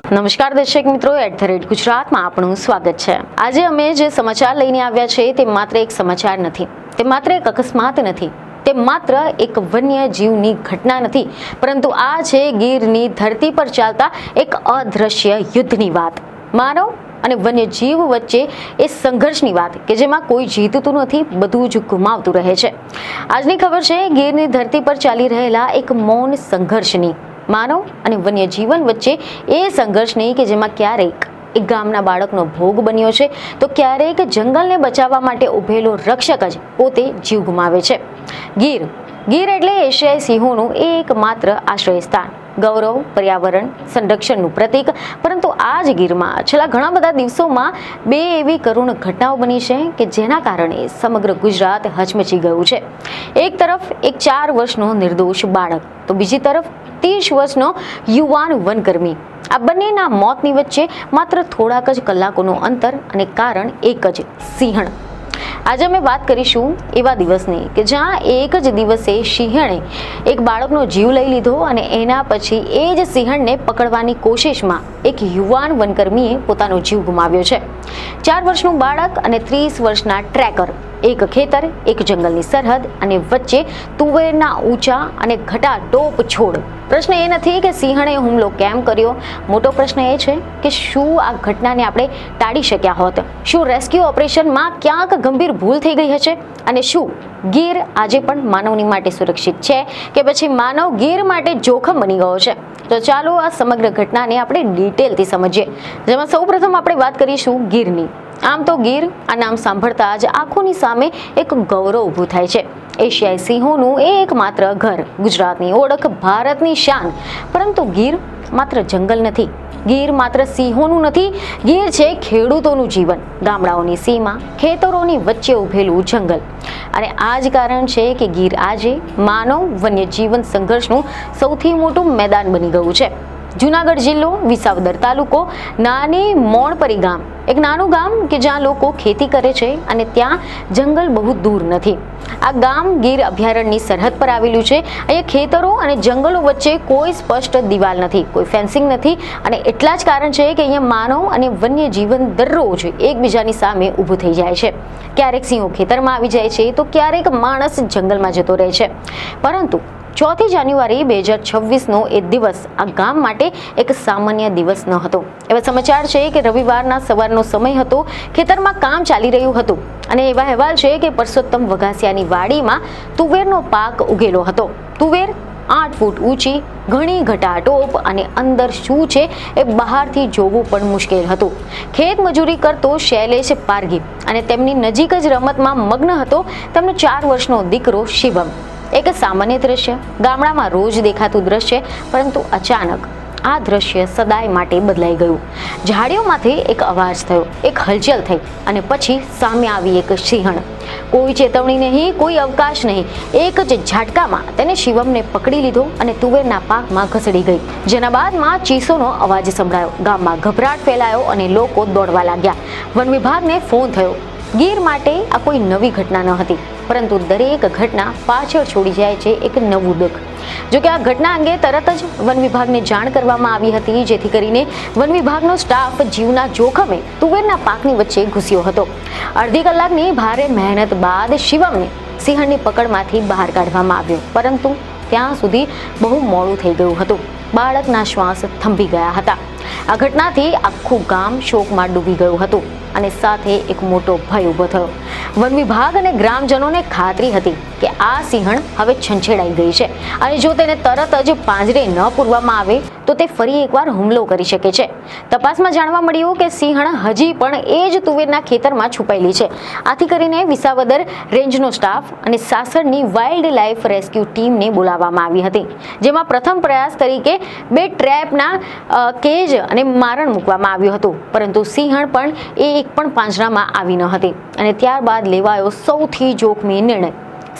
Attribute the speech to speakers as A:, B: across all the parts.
A: નમસ્કાર દર્શક મિત્રો, @ગુજરાતમાં આપનું સ્વાગત છે। આજે અમે જે સમાચાર લઈને આવ્યા છે તે માત્ર એક સમાચાર નથી, તે માત્ર એક અકસ્માત નથી, તે માત્ર એક વન્ય જીવની ઘટના નથી, પરંતુ આ છે ગીરની ધરતી પર ચાલતા એક અદ્રશ્ય યુદ્ધની વાત, માનવ અને વન્ય જીવ વચ્ચે એ સંઘર્ષની વાત કે જેમાં કોઈ જીતતું નથી, બધું જ ગુમાવતું રહે છે। આજની ખબર છે ગીરની ધરતી પર ચાલી રહેલા એક મૌન સંઘર્ષની, માનવ અને વન્ય જીવન વચ્ચે એ સંઘર્ષની કે જેમાં ક્યારેક એક ગામના બાળકનો ભોગ બન્યો છે તો ક્યારેક જંગલને બચાવવા માટે ઉભેલો રક્ષક જ પોતે જીવ ગુમાવે છે। ગીર એટલે એશિયાઈ સિંહોનું એકમાત્ર આશ્રય સ્થાન, ગૌરવ, પર્યાવરણ સંરક્ષણનું પ્રતીક। પરંતુ આ જ ગીરમાં છેલ્લા ઘણા બધા દિવસોમાં બે એવી કરુણ ઘટનાઓ બની છે કે જેના કારણે સમગ્ર ગુજરાત હચમચી ગયું છે। એક તરફ એક 4 વર્ષનો નિર્દોષ બાળક, તો બીજી તરફ 30 વર્ષનો યુવાન વનકર્મી। આ બંનેના મોતની વચ્ચે માત્ર થોડાક જ કલાકોનું અંતર અને કારણ એક જ, સિંહણ। આજે અમે વાત કરીશું એવા દિવસની કે જ્યાં એક જ દિવસે સિંહણે એક બાળકનો જીવ લઈ લીધો અને એના પછી એ જ સિંહણને પકડવાની કોશિશમાં એક યુવાન વનકર્મીએ પોતાનો જીવ ગુમાવ્યો છે। 4 વર્ષનું બાળક અને 30 વર્ષના ટ્રેકર, એક ખેતર, એક જંગલની સરહદ અને વચ્ચે તુવેરના ઊંચા અને ઘટાટોપ છોડ। પ્રશ્ન એ નથી કે સિંહણે હુમલો કેમ કર્યો, મોટો પ્રશ્ન એ છે કે શું આ ઘટનાને આપણે ટાળી શક્યા હોત? શું રેસ્ક્યુ ઓપરેશનમાં ક્યાંક ગંભીર ભૂલ થઈ ગઈ હશે? અને શું ગીર આજે પણ માનવની માટે સુરક્ષિત છે કે પછી માનવ ગીર માટે જોખમ બની ગયો છે? તો ચાલો આ સમગ્ર ઘટનાને આપણે ડિટેલથી સમજીએ, જેમાં સૌપ્રથમ આપણે વાત કરીશું ગીરની। આમ તો ગીર આ નામ સાંભળતા જ આંખોની સામે એક ગૌરવ ઊભું થાય છે, એશિયાઈ સિંહોનું એકમાત્ર ઘર, ગુજરાતની ઓળખ, ભારતની શાન। પરંતુ ગીર માત્ર જંગલ નથી, ગીર માત્ર સિંહોનું નથી, ગીર છે ખેડૂતોનું જીવન, ગામડાઓની સીમા, ખેતરોની વચ્ચે ઉભેલું જંગલ। અને આ જ કારણ છે કે ગીર આજે માનવ વન્ય જીવન સંઘર્ષનું સૌથી મોટું મેદાન બની ગયું છે। જુનાગઢ જિલ્લો, વિસાવદર તાલુકો, નાની મોણપરી ગામ, એક નાનું ગામ કે જ્યાં લોકો ખેતી કરે છે અને ત્યાં જંગલ બહુ દૂર નથી। આ ગામ ગીર અભયારણ્યની સરહદ પર આવેલું છે। અહીંયા ખેતરો અને જંગલો વચ્ચે કોઈ સ્પષ્ટ દિવાલ નથી, કોઈ ફેન્સિંગ નથી અને એટલા જ કારણ છે કે અહીંયા માનવ અને વન્ય જીવન દરરોજ એકબીજાની સામે ઊભું થઈ જાય છે। ક્યારેક સિંહો ખેતરમાં આવી જાય છે તો ક્યારેક માણસ જંગલમાં જતો રહે છે। પરંતુ 4 જાન્યુઆરી 2026નો એ દિવસ આ ગામ માટે એક સામાન્ય દિવસ ન હતો। એવા સમાચાર છે કે રવિવારના સવારનો સમય હતો, ખેતરમાં કામ ચાલી રહ્યું હતું અને એવા અહેવાલ છે કે પરસોત્તમ વઘાસિયાની વાડીમાં તુવેરનો પાક ઉગેલો હતો। તુવેર 8 ફૂટ ઊંચી, ઘણી ઘટાટોપ અને અંદર શું છે એ બહારથી જોવું પણ મુશ્કેલ હતું। ખેત મજૂરી કરતો શૈલેષ પારગી અને તેમની નજીક જ રમતમાં મગ્ન હતો તેમનો 4 વર્ષનો દીકરો શિવમ। એક સામાન્ય દ્રશ્ય, ગામડામાં રોજ દેખાતું દ્રશ્ય, પરંતુ અચાનક આ દ્રશ્ય સદાય માટે બદલાઈ ગયું। ઝાડીઓમાંથી એક અવાજ થયો, એક હલચલ થઈ અને પછી સામે આવી એક સિંહણ। કોઈ ચેતવણી નહીં, કોઈ અવકાશ નહીં, એક જ ઝાટકામાં તેને શિવમને પકડી લીધો અને તુવેરના પાકમાં ઘસડી ગઈ, જેના બાદમાં ચીસોનો અવાજ સંભળાયો, ગામમાં ગભરાટ ફેલાયો અને લોકો દોડવા લાગ્યા। વન વિભાગને ફોન થયો। ગીર માટે આ કોઈ નવી ઘટના ન હતી, પરંતુ દરેક ઘટના પાછળ છોડી જાય છે એક નવું દુઃખ। જોકે આ ઘટના અંગે તરત જ વન વિભાગને જાણ કરવામાં આવી હતી, જેથી કરીને વન વિભાગનો સ્ટાફ જીવના જોખમે તુવેરના પાકની વચ્ચે ઘૂસ્યો હતો। અડધી કલાકની ભારે મહેનત બાદ શિવમને સિંહણની પકડમાંથી બહાર કાઢવામાં આવ્યો, પરંતુ ત્યાં સુધી બહુ મોડું થઈ ગયું હતું। બાળકના શ્વાસ થંભી ગયા હતા। આ ઘટનાથી આખું ગામ શોકમાં ડૂબી ગયું હતું અને સાથે એક મોટો ભય ઊભો થયો। વન વિભાગ અને ગ્રામજનોને ખાતરી હતી કે આ સિંહણ હવે છંછેડાઈ ગઈ છે અને જો તેને તરત જ પાંજરે ન પૂરવામાં આવે તો તે ફરી એકવાર હુમલો કરી શકે છે। તપાસમાં જાણવા મળ્યું કે સિંહણ હજી પણ એ જ તુવેરના ખેતરમાં છુપાયેલી છે। આથી કરીને વિસાવદર રેન્જનો સ્ટાફ અને સાસણની વાઇલ્ડ લાઇફ રેસ્ક્યુ ટીમને બોલાવવામાં આવી હતી, જેમાં પ્રથમ પ્રયાસ તરીકે 2 ટ્રેપના કેજ અને મારણ મૂકવામાં આવ્યું હતું, પરંતુ સિંહણ પણ એક પણ પાંજરામાં આવી ન હતી અને ત્યારબાદ લેવાયો સૌથી જોખમી નિર્ણય,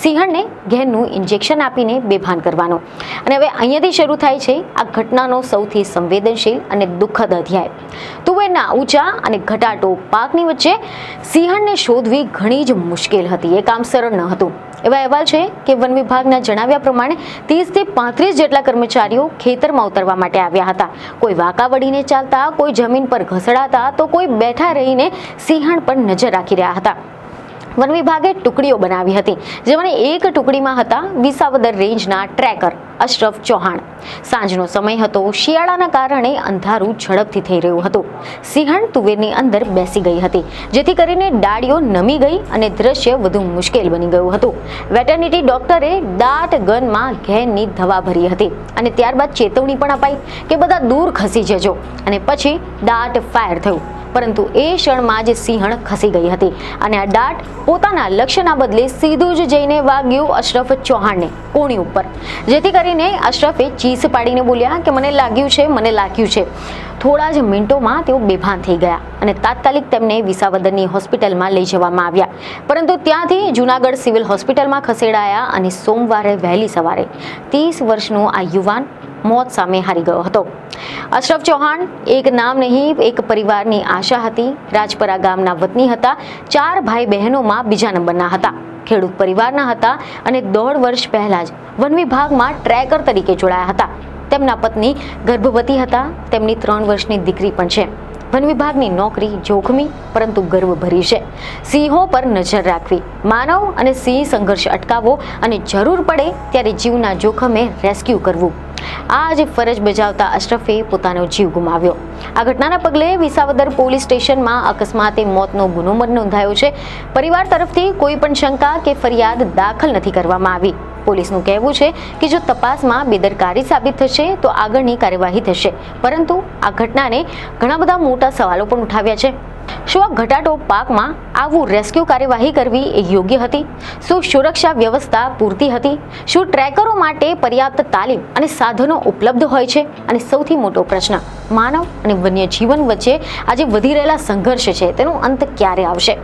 A: સિંહણને ઘેરનું ઇન્જેક્શન આપીને બેભાન કરવાનો. અને હવે અહીંયાથી શરૂ થાય છે આ ઘટનાનો સૌથી સંવેદનશીલ અને દુઃખદ અધ્યાય. તુવેરના ઊંચા અને ઘટાટો પાકની વચ્ચે સિંહણને શોધવી ઘણી જ મુશ્કેલ હતી. એ કામ સરળ ન હતું. એવા અહેવાલ છે કે વન વિભાગના જણાવ્યા પ્રમાણે 30 થી 35 જેટલા કર્મચારીઓ ખેતરમાં ઉતરવા માટે આવ્યા હતા. કોઈ વાંકા વળીને ચાલતા, કોઈ જમીન પર ઘસડાતા, તો કોઈ બેઠા રહીને સિંહણ પર નજર રાખી રહ્યા હતા. વન વિભાગે ટુકડીઓ બનાવી હતી, જેમાંની એક ટુકડીમાં હતા વિસાવદર રેન્જના ટ્રેકર અશરફ ચૌહાણ. સાંજનો સમય હતો. શિયાળાના કારણે અંધારું ઝડપથી થઈ રહ્યું હતું. સિંહણ તુવેરની અંદર બેસી ગઈ હતી, જેથી કરીને ડાળીઓ નમી ગઈ અને દ્રશ્ય વધુ મુશ્કેલ બની ગયું હતું. વેટરનિટી ડોક્ટરે દાટ ગનમાં ઘેરની દવા ભરી હતી અને ત્યારબાદ ચેતવણી પણ અપાઈ કે બધા દૂર ખસી જજો, અને પછી દાટ ફાયર થયું. પરંતુ એ ક્ષણમાં જ સિંહણ ખસી ગઈ હતી અને આ દાટ પોતાના લક્ષ્યના બદલે સીધું જ જઈને વાગ્યું અશરફ ચૌહાણને કોણી ઉપર, જેથી કરીને અશરફે ચીસ પાડીને બોલ્યા કે મને લાગ્યું છે, મને લાગ્યું છે. થોડા જ મિનિટોમાં તેઓ બેભાન થઈ ગયા અને તાત્કાલિક તેમને વિસાવદરની હોસ્પિટલમાં લઈ જવામાં આવ્યા. પરંતુ ત્યાંથી જૂનાગઢ સિવિલ હોસ્પિટલમાં ખસેડાયા અને સોમવારે વહેલી સવારે 30 વર્ષનો આ યુવાન મોત સામે હારી ગયો હતો. અશરફ ચૌહાણ એક નામ નહીં, એક પરિવારની આશા હતી. રાજપરા ગામના વતની હતા. 4 ભાઈ બહેનોમાં બીજા નંબરના હતા. ખેડૂત પરિવારના હતા અને 1.5 વર્ષ પહેલા જ વન વિભાગમાં ટ્રેકર તરીકે જોડાયા હતા. તેમના પત્ની ગર્ભવતી હતા. તેમની 3 વર્ષની દીકરી પણ છે. વન વિભાગની નોકરી જોખમી પરંતુ ગર્વભરી છે. સિંહો પર નજર રાખવી, માનવ અને સિંહ સંઘર્ષ અટકાવવો અને જરૂર પડે ત્યારે જીવના જોખમે રેસ્ક્યુ કરવું, આ જ ફરજ બજાવતા અશરફે પોતાનો જીવ ગુમાવ્યો. આ ઘટનાના પગલે વિસાવદર પોલીસ સ્ટેશનમાં અકસ્માતે મોતનો ગુનો નોંધાયો છે. પરિવાર તરફથી કોઈ પણ શંકા કે ફરિયાદ દાખલ નથી કરવામાં આવી. પોલીસનું કહેવું છે કે જો તપાસમાં બેદરકારી સાબિત થશે તો આગળની કાર્યવાહી થશે. પરંતુ આ ઘટનાને ઘણા બધા મોટા સવાલો પણ ઉઠાવ્યા છે. શું આ ઘટાટો પાકમાં આવું રેસ્ક્યુ કાર્યવાહી કરવી એ યોગ્ય હતી? શું સુરક્ષા વ્યવસ્થા પૂરતી હતી? શું ટ્રેકરો માટે પર્યાપ્ત તાલીમ અને સાધનો ઉપલબ્ધ હોય છે? અને સૌથી મોટો પ્રશ્ન, માનવ અને વન્ય જીવન વચ્ચે આજે વધી રહેલા સંઘર્ષ છે, તેનો અંત ક્યારે આવશે?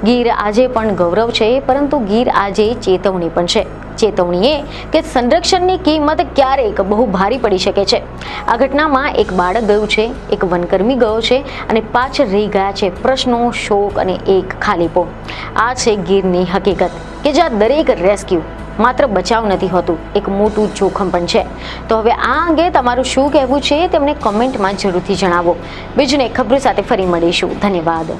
A: ગીર આજે પણ ગૌરવ છે, પરંતુ ગીર આજે ચેતવણી પણ છે. ચેતવણી એ કે સંરક્ષણની કિંમત ક્યારેક બહુ ભારી પડી શકે છે. આ ઘટનામાં એક બાળક ગયું છે, એક વનકર્મી ગયો છે અને પાછળ રહી ગયા છે પ્રશ્નો, શોક અને એક ખાલીપો. આ છે ગીરની હકીકત કે જ્યાં દરેક રેસ્ક્યુ માત્ર બચાવ નથી હોતું, એક મોટું જોખમ પણ છે. તો હવે આ અંગે તમારું શું કહેવું છે તેમને કોમેન્ટમાં જરૂરથી જણાવો. બીજું એક ખબર સાથે ફરી મળીશું. ધન્યવાદ.